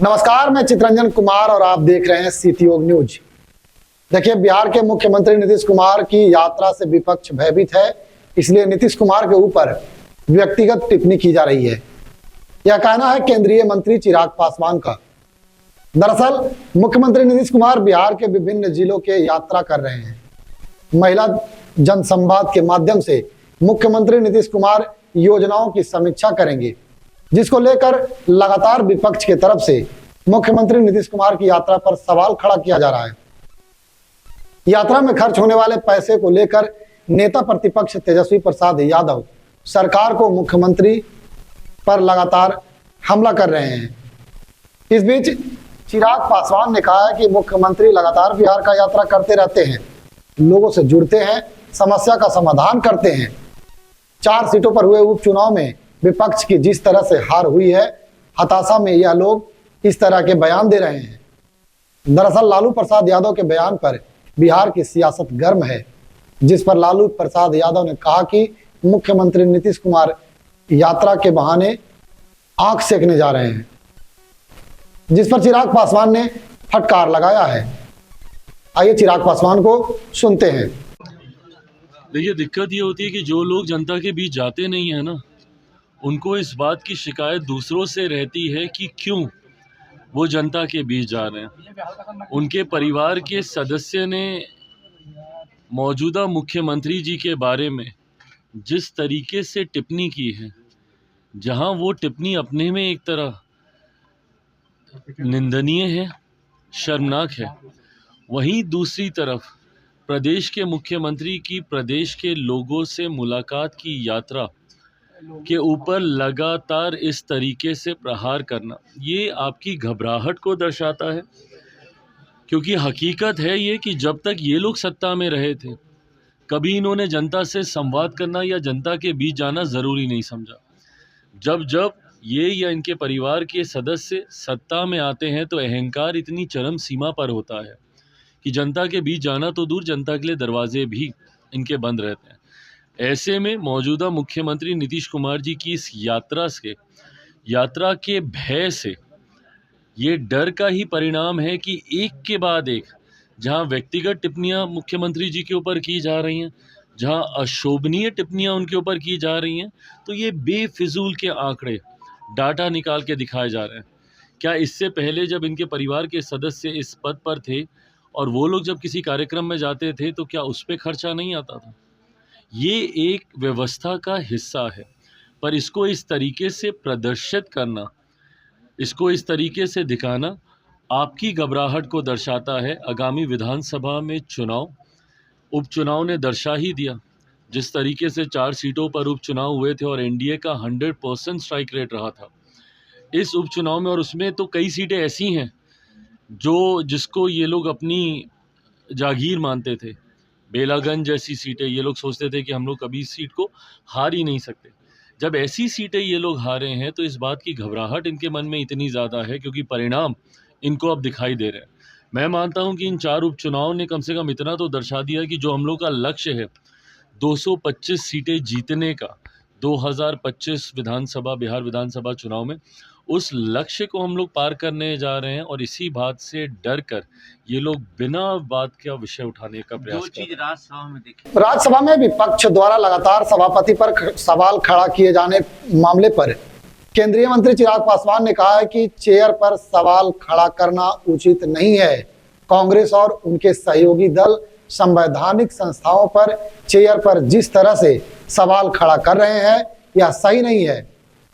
नमस्कार, मैं चितरंजन कुमार और आप देख रहे हैं सीटीयोग न्यूज। देखिए, बिहार के मुख्यमंत्री नीतीश कुमार की यात्रा से विपक्ष भयभीत है, इसलिए नीतीश कुमार के ऊपर व्यक्तिगत टिप्पणी की जा रही है। यह कहना है केंद्रीय मंत्री चिराग पासवान का। दरअसल मुख्यमंत्री नीतीश कुमार बिहार के विभिन्न जिलों के यात्रा कर रहे हैं। महिला जनसंवाद के माध्यम से मुख्यमंत्री नीतीश कुमार योजनाओं की समीक्षा करेंगे, जिसको लेकर लगातार विपक्ष की तरफ से मुख्यमंत्री नीतीश कुमार की यात्रा पर सवाल खड़ा किया जा रहा है। यात्रा में खर्च होने वाले पैसे को लेकर नेता प्रतिपक्ष तेजस्वी प्रसाद यादव सरकार को मुख्यमंत्री पर लगातार हमला कर रहे हैं। इस बीच चिराग पासवान ने कहा है कि मुख्यमंत्री लगातार बिहार का यात्रा करते रहते हैं, लोगों से जुड़ते हैं, समस्या का समाधान करते हैं। 4 सीटों पर हुए उपचुनाव में विपक्ष की जिस तरह से हार हुई है, हताशा में यह लोग इस तरह के बयान दे रहे हैं। दरअसल लालू प्रसाद यादव के बयान पर बिहार की सियासत गर्म है, जिस पर लालू प्रसाद यादव ने कहा कि मुख्यमंत्री नीतीश कुमार यात्रा के बहाने आंख सेकने जा रहे हैं, जिस पर चिराग पासवान ने फटकार लगाया है। आइए चिराग पासवान को सुनते हैं। देखिए, दिक्कत ये होती है कि जो लोग जनता के बीच जाते नहीं है ना, उनको इस बात की शिकायत दूसरों से रहती है कि क्यों वो जनता के बीच जा रहे हैं। उनके परिवार के सदस्य ने मौजूदा मुख्यमंत्री जी के बारे में जिस तरीके से टिप्पणी की है, जहां वो टिप्पणी अपने में एक तरह निंदनीय है, शर्मनाक है, वहीं दूसरी तरफ प्रदेश के मुख्यमंत्री की प्रदेश के लोगों से मुलाकात की यात्रा के ऊपर लगातार इस तरीके से प्रहार करना, ये आपकी घबराहट को दर्शाता है। क्योंकि हकीकत है ये कि जब तक ये लोग सत्ता में रहे थे, कभी इन्होंने जनता से संवाद करना या जनता के बीच जाना ज़रूरी नहीं समझा। जब जब ये या इनके परिवार के सदस्य सत्ता में आते हैं तो अहंकार इतनी चरम सीमा पर होता है कि जनता के बीच जाना तो दूर, जनता के लिए दरवाजे भी इनके बंद रहते हैं। ऐसे में मौजूदा मुख्यमंत्री नीतीश कुमार जी की इस यात्रा के भय से, ये डर का ही परिणाम है कि एक के बाद एक जहां व्यक्तिगत टिप्पणियां मुख्यमंत्री जी के ऊपर की जा रही हैं, जहां अशोभनीय टिप्पणियां उनके ऊपर की जा रही हैं, तो ये बेफिजूल के आंकड़े डाटा निकाल के दिखाए जा रहे हैं। क्या इससे पहले जब इनके परिवार के सदस्य इस पद पर थे और वो लोग जब किसी कार्यक्रम में जाते थे तो क्या उस पर खर्चा नहीं आता था? ये एक व्यवस्था का हिस्सा है, पर इसको इस तरीके से प्रदर्शित करना, इसको इस तरीके से दिखाना आपकी घबराहट को दर्शाता है। आगामी विधानसभा में उपचुनाव ने दर्शा ही दिया। जिस तरीके से 4 सीटों पर उपचुनाव हुए थे और एनडीए का 100% स्ट्राइक रेट रहा था इस उपचुनाव में, और उसमें तो कई सीटें ऐसी हैं जिसको ये लोग अपनी जागीर मानते थे। बेलागंज जैसी सीटें ये लोग सोचते थे कि हम लोग कभी इस सीट को हार ही नहीं सकते। जब ऐसी सीटें ये लोग हारे हैं तो इस बात की घबराहट इनके मन में इतनी ज़्यादा है क्योंकि परिणाम इनको अब दिखाई दे रहे हैं। मैं मानता हूं कि इन 4 उपचुनाव ने कम से कम इतना तो दर्शा दिया कि जो हम लोग का लक्ष्य है 225 सीटें जीतने का 2025 बिहार विधानसभा चुनाव में, उस लक्ष्य को हम लोग पार करने जा रहे हैं। और इसी बात से डर कर ये लोग बिना बात का विषय उठाने का प्रयास कर रहे हैं। राज्यसभा में विपक्ष द्वारा लगातार सभापति पर सवाल खड़ा किए जाने मामले पर केंद्रीय मंत्री चिराग पासवान ने कहा है कि चेयर पर सवाल खड़ा करना उचित नहीं है। कांग्रेस और उनके सहयोगी दल संवैधानिक संस्थाओं पर चेयर पर जिस तरह से सवाल खड़ा कर रहे हैं, यह सही नहीं है।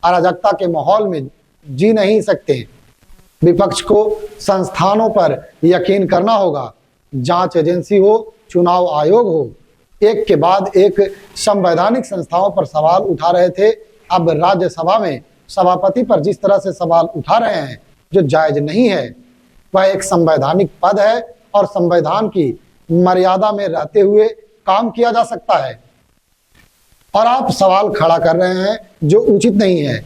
अराजकता के माहौल में जी नहीं सकते। विपक्ष को संस्थानों पर यकीन करना होगा। जांच एजेंसी हो, चुनाव आयोग हो, एक के बाद एक संवैधानिक संस्थाओं पर सवाल उठा रहे थे। अब राज्यसभा में सभापति पर जिस तरह से सवाल उठा रहे हैं, जो जायज नहीं है। वह एक संवैधानिक पद है और संविधान की मर्यादा में रहते हुए काम किया जा सकता है, और आप सवाल खड़ा कर रहे हैं जो उचित नहीं है।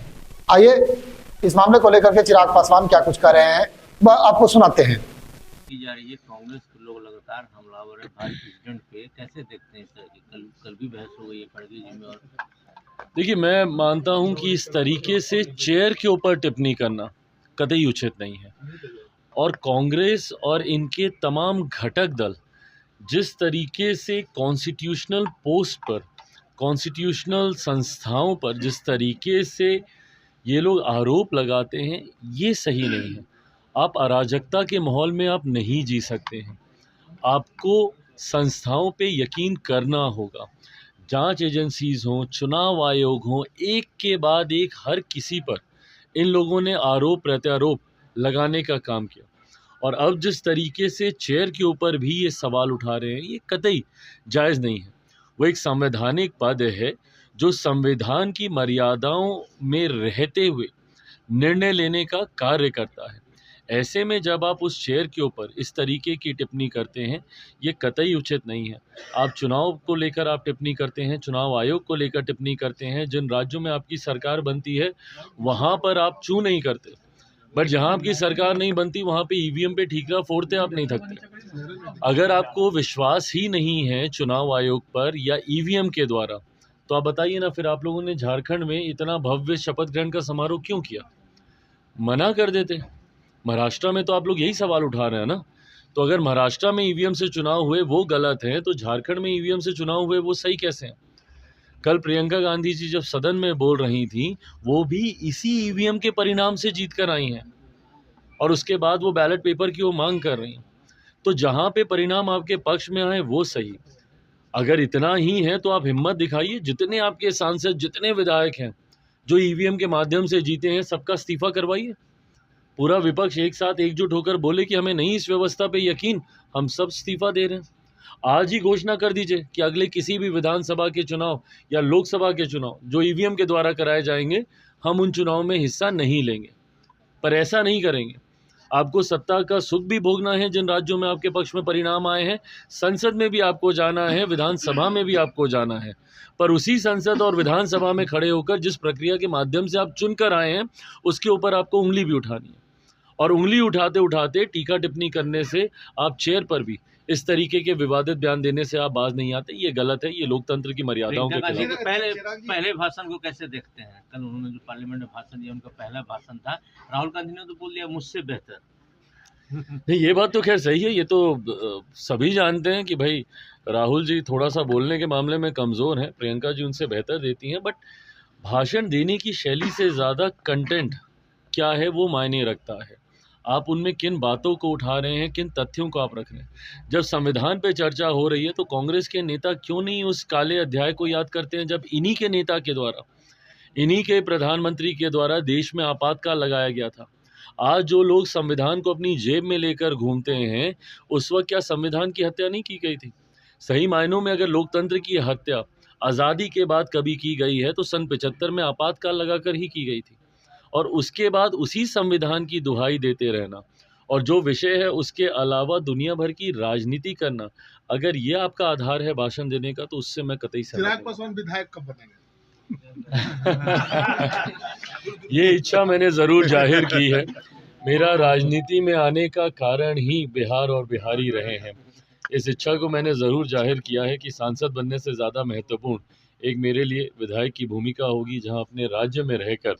आइए इस मामले को लेकर के चिराग पासवान क्या कुछ कर रहे हैं वह आपको सुनाते हैं। की जा रही है, कांग्रेस के लोग लगातार हमलावर है भारत प्रेसिडेंट पे, कैसे देखते हैं सर? कल भी बहस हो गई है खड़गे जी में। और देखिए, मैं मानता हूं कि इस तरीके से चेयर के ऊपर टिप्पणी करना कतई उचित नहीं है। और कांग्रेस और इनके तमाम घटक दल जिस तरीके से कॉन्स्टिट्यूशनल पोस्ट पर, कॉन्स्टिट्यूशनल संस्थाओं पर जिस तरीके से ये लोग आरोप लगाते हैं, ये सही नहीं है। आप अराजकता के माहौल में आप नहीं जी सकते हैं। आपको संस्थाओं पे यकीन करना होगा। जांच एजेंसीज हों, चुनाव आयोग हों, एक के बाद एक हर किसी पर इन लोगों ने आरोप प्रत्यारोप लगाने का काम किया। और अब जिस तरीके से चेयर के ऊपर भी ये सवाल उठा रहे हैं, ये कतई जायज़ नहीं है। वो एक संवैधानिक पद है जो संविधान की मर्यादाओं में रहते हुए निर्णय लेने का कार्य करता है। ऐसे में जब आप उस चेयर के ऊपर इस तरीके की टिप्पणी करते हैं, ये कतई उचित नहीं है। आप चुनाव को लेकर आप टिप्पणी करते हैं, चुनाव आयोग को लेकर टिप्पणी करते हैं, जिन राज्यों में आपकी सरकार बनती है वहाँ पर आप चू नहीं करते, बट जहाँ आपकी सरकार नहीं बनती वहाँ पे ईवीएम पे ठीकरा फोड़ते आप नहीं थकते। अगर आपको विश्वास ही नहीं है चुनाव आयोग पर या ईवीएम के द्वारा, तो आप बताइए ना, फिर आप लोगों ने झारखंड में इतना भव्य शपथ ग्रहण का समारोह क्यों किया? मना कर देते। महाराष्ट्र में तो आप लोग यही सवाल उठा रहे हैं ना। तो अगर महाराष्ट्र में ईवीएम से चुनाव हुए वो गलत हैं, तो झारखंड में ईवीएम से चुनाव हुए वो सही कैसे हैं? कल प्रियंका गांधी जी जब सदन में बोल रही थी, वो भी इसी ईवीएम के परिणाम से जीत कर आई हैं और उसके बाद वो बैलेट पेपर की वो मांग कर रही हैं। तो जहाँ पे परिणाम आपके पक्ष में आए वो सही। अगर इतना ही है तो आप हिम्मत दिखाइए, जितने आपके सांसद, जितने विधायक हैं जो ईवीएम के माध्यम से जीते हैं, सबका इस्तीफा करवाइए। पूरा विपक्ष एक साथ एकजुट होकर बोले कि हमें नहीं इस व्यवस्था पे यकीन, हम सब इस्तीफा दे रहे हैं। आज ही घोषणा कर दीजिए कि अगले किसी भी विधानसभा के चुनाव या लोकसभा के चुनाव जो ईवीएम के द्वारा कराए जाएंगे, हम उन चुनाव में हिस्सा नहीं लेंगे। पर ऐसा नहीं करेंगे। आपको सत्ता का सुख भी भोगना है जिन राज्यों में आपके पक्ष में परिणाम आए हैं, संसद में भी आपको जाना है, विधानसभा में भी आपको जाना है। पर उसी संसद और विधानसभा में खड़े होकर जिस प्रक्रिया के माध्यम से आप चुनकर आए हैं, उसके ऊपर आपको उंगली भी उठानी है। और उंगली उठाते उठाते टीका टिप्पणी करने से, आप चेयर पर भी इस तरीके के विवादित बयान देने से आप बाज नहीं आते। ये गलत है, ये लोकतंत्र की मर्यादाओं के प्रियंका गांधी खिलाफ। के पहले भाषण को कैसे देखते हैं? कल उन्होंने जो पार्लियामेंट में भाषण दिया, उनका पहला भाषण था। राहुल गांधी ने तो बोल दिया मुझसे बेहतर। नहीं, ये बात तो खैर सही है। ये तो सभी जानते हैं कि भाई राहुल जी थोड़ा सा बोलने के मामले में कमज़ोर हैं, प्रियंका जी उनसे बेहतर देती हैं। बट भाषण देने की शैली से ज़्यादा कंटेंट क्या है वो मायने रखता है। आप उनमें किन बातों को उठा रहे हैं, किन तथ्यों को आप रख रहे हैं। जब संविधान पे चर्चा हो रही है तो कांग्रेस के नेता क्यों नहीं उस काले अध्याय को याद करते हैं जब इन्हीं के नेता के द्वारा, इन्हीं के प्रधानमंत्री के द्वारा देश में आपातकाल लगाया गया था। आज जो लोग संविधान को अपनी जेब में लेकर घूमते हैं, उस वक्त क्या संविधान की हत्या नहीं की गई थी? सही मायनों में अगर लोकतंत्र की हत्या आज़ादी के बाद कभी की गई है तो सन 75 में आपातकाल लगाकर ही की गई थी। और उसके बाद उसी संविधान की दुहाई देते रहना और जो विषय है उसके अलावा दुनिया भर की राजनीति करना, अगर ये आपका आधार है भाषण देने का, तो उससे मैं कतई सहमत चिराग नहीं। पासवान विधायक कब बनेंगे? ये इच्छा मैंने ज़रूर जाहिर की है। मेरा राजनीति में आने का कारण ही बिहार और बिहारी रहे हैं। इस इच्छा को मैंने ज़रूर जाहिर किया है कि सांसद बनने से ज़्यादा महत्वपूर्ण एक मेरे लिए विधायक की भूमिका होगी, जहां अपने राज्य में रहकर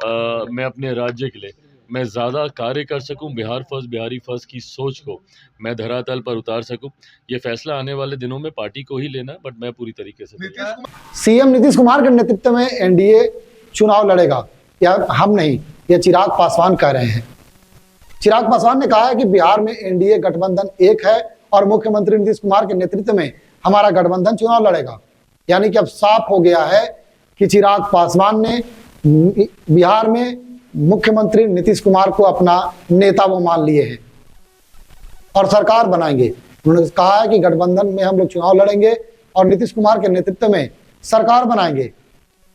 मैं अपने राज्य के लिए मैं ज़्यादा कार्य कर सकूं, बिहार फर्स्ट, बिहारी फर्स्ट की सोच को मैं धरातल पर उतार सकूं। ये फैसला आने वाले दिनों में पार्टी को ही लेना है, बट मैं पूरी तरीके से नीतीश कुमार सीएम नीतीश कुमार के नेतृत्व में एनडीए चुनाव लड़ेगा, या हम नहीं, ये चिराग पासवान कह रहे हैं। चिराग पासवान ने कहा है कि बिहार में एनडीए गठबंधन एक है और मुख्यमंत्री नीतीश कुमार के नेतृत्व में हमारा गठबंधन चुनाव लड़ेगा। यानी कि अब साफ हो गया है कि चिराग पासवान ने बिहार में मुख्यमंत्री नीतीश कुमार को अपना नेता वो मान लिए हैं और सरकार बनाएंगे। उन्होंने कहा है कि गठबंधन में हम लोग चुनाव लड़ेंगे और नीतीश कुमार के नेतृत्व में सरकार बनाएंगे।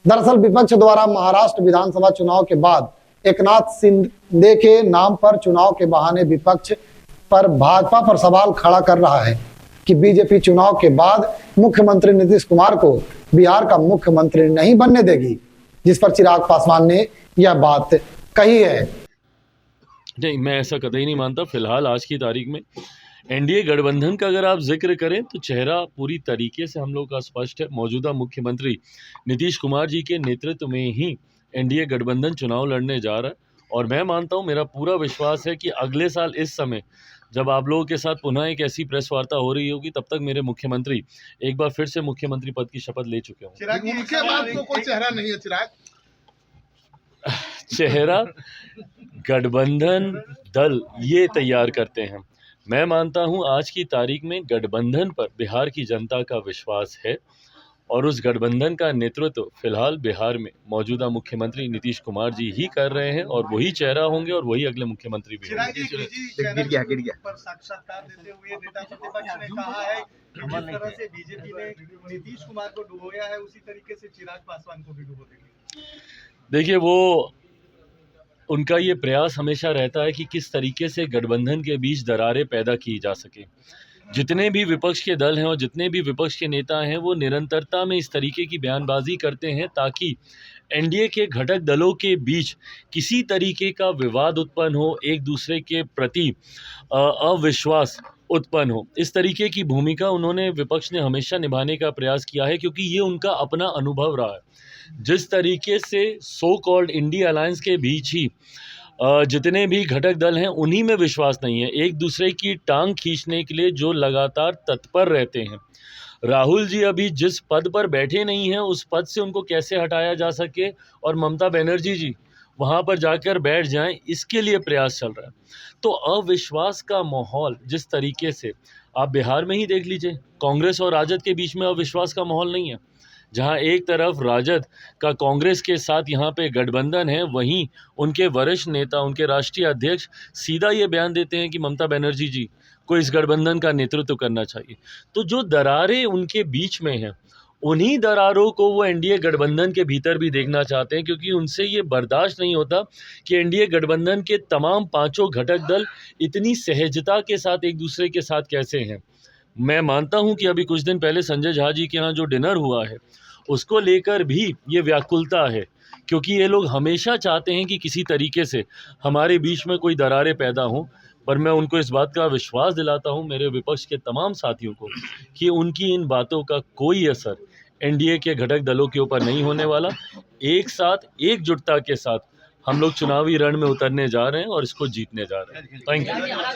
दरअसल विपक्ष द्वारा महाराष्ट्र विधानसभा चुनाव के बाद एकनाथ शिंदे के नाम पर चुनाव के बहाने विपक्ष पर भाजपा पर सवाल खड़ा कर रहा है कि बीजेपी चुनाव के बाद मुख्यमंत्री नीतीश कुमार को बिहार का मुख्यमंत्री नहीं बनने देगी, जिस पर चिराग पासवान ने यह बात कही है। नहीं, मैं ऐसा कतई नहीं मानता। फिलहाल आज की तारीख में एनडीए गठबंधन का अगर आप जिक्र करें तो चेहरा पूरी तरीके से हम लोग का स्पष्ट है। मौजूदा मुख्यमंत्री नीतीश कुमार जी के नेतृत्व में ही एनडीए गठबंधन चुनाव लड़ने जा रहा है और मैं मानता हूं, मेरा पूरा विश्वास है कि अगले साल इस समय जब आप लोगों के साथ पुनः एक ऐसी प्रेस वार्ता हो रही होगी, तब तक मेरे मुख्यमंत्री एक बार फिर से मुख्यमंत्री पद की शपथ ले चुके होंगे। चिराग जी, उनके बाद तो कोई चेहरा नहीं है चिराग। चेहरा गठबंधन दल ये तैयार करते हैं। मैं मानता हूं आज की तारीख में गठबंधन पर बिहार की जनता का विश्वास है और उस गठबंधन का नेतृत्व फिलहाल बिहार में मौजूदा मुख्यमंत्री नीतीश कुमार जी ही कर रहे हैं और वही चेहरा होंगे और वही अगले मुख्यमंत्री भी होंगे। चिराग जी, निजी चैनल पर साक्षात्कार देते हुए नेता प्रतिपक्ष ने कहा है कि जिस तरह से बीजेपी ने नीतीश कुमार को डुबोया है, उसी तरीके से चिराग पासवान को भी डुबो देंगे। देखिए, वो उनका ये प्रयास हमेशा रहता है कि किस तरीके से गठबंधन के बीच दरारें पैदा की जा सके। जितने भी विपक्ष के दल हैं और जितने भी विपक्ष के नेता हैं, वो निरंतरता में इस तरीके की बयानबाजी करते हैं ताकि एनडीए के घटक दलों के बीच किसी तरीके का विवाद उत्पन्न हो, एक दूसरे के प्रति अविश्वास उत्पन्न हो। इस तरीके की भूमिका उन्होंने, विपक्ष ने हमेशा निभाने का प्रयास किया है, क्योंकि ये उनका अपना अनुभव रहा है। जिस तरीके से सो कॉल्ड इंडिया अलायंस के बीच ही जितने भी घटक दल हैं उन्हीं में विश्वास नहीं है, एक दूसरे की टांग खींचने के लिए जो लगातार तत्पर रहते हैं। राहुल जी अभी जिस पद पर बैठे नहीं हैं, उस पद से उनको कैसे हटाया जा सके और ममता बनर्जी जी वहाँ पर जाकर बैठ जाएं, इसके लिए प्रयास चल रहा है। तो अविश्वास का माहौल जिस तरीके से आप बिहार में ही देख लीजिए, कांग्रेस और राजद के बीच में अविश्वास का माहौल नहीं है। जहां एक तरफ राजद का कांग्रेस के साथ यहाँ पे गठबंधन है, वहीं उनके वरिष्ठ नेता, उनके राष्ट्रीय अध्यक्ष सीधा ये बयान देते हैं कि ममता बनर्जी जी को इस गठबंधन का नेतृत्व करना चाहिए। तो जो दरारें उनके बीच में हैं, उन्हीं दरारों को वो एनडीए गठबंधन के भीतर भी देखना चाहते हैं, क्योंकि उनसे ये बर्दाश्त नहीं होता कि एनडीए गठबंधन के तमाम पांचों घटक दल इतनी सहजता के साथ एक दूसरे के साथ कैसे हैं। मैं मानता हूं कि अभी कुछ दिन पहले संजय झा जी के यहाँ जो डिनर हुआ है, उसको लेकर भी ये व्याकुलता है, क्योंकि ये लोग हमेशा चाहते हैं कि किसी तरीके से हमारे बीच में कोई दरारें पैदा हों। पर मैं उनको इस बात का विश्वास दिलाता हूं, मेरे विपक्ष के तमाम साथियों को, कि उनकी इन बातों का कोई असर एनडीए के घटक दलों के ऊपर नहीं होने वाला। एक साथ, एकजुटता के साथ हम लोग चुनावी रण में उतरने जा रहे हैं और इसको जीतने जा रहे हैं। Thank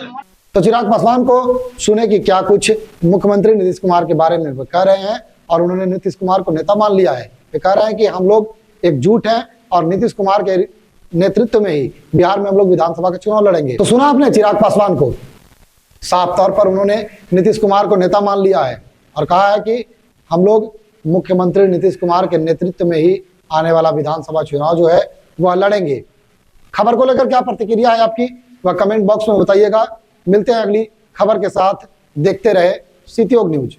you. तो चिराग पासवान को सुने कि क्या कुछ मुख्यमंत्री नीतीश कुमार के बारे में कह रहे हैं, और उन्होंने नीतीश कुमार को नेता मान लिया है। वे कह रहे हैं कि हम लोग एकजुट हैं और नीतीश कुमार के नेतृत्व में ही बिहार में हम लोग विधानसभा का चुनाव लड़ेंगे। तो सुना आपने चिराग पासवान को, साफ तौर पर उन्होंने नीतीश कुमार को नेता मान लिया है और कहा है कि हम लोग मुख्यमंत्री नीतीश कुमार के नेतृत्व में ही आने वाला विधानसभा चुनाव जो है वह लड़ेंगे। खबर को लेकर क्या प्रतिक्रिया है आपकी, वह कमेंट बॉक्स में बताइएगा। मिलते हैं अगली खबर के साथ, देखते रहे सिटी न्यूज।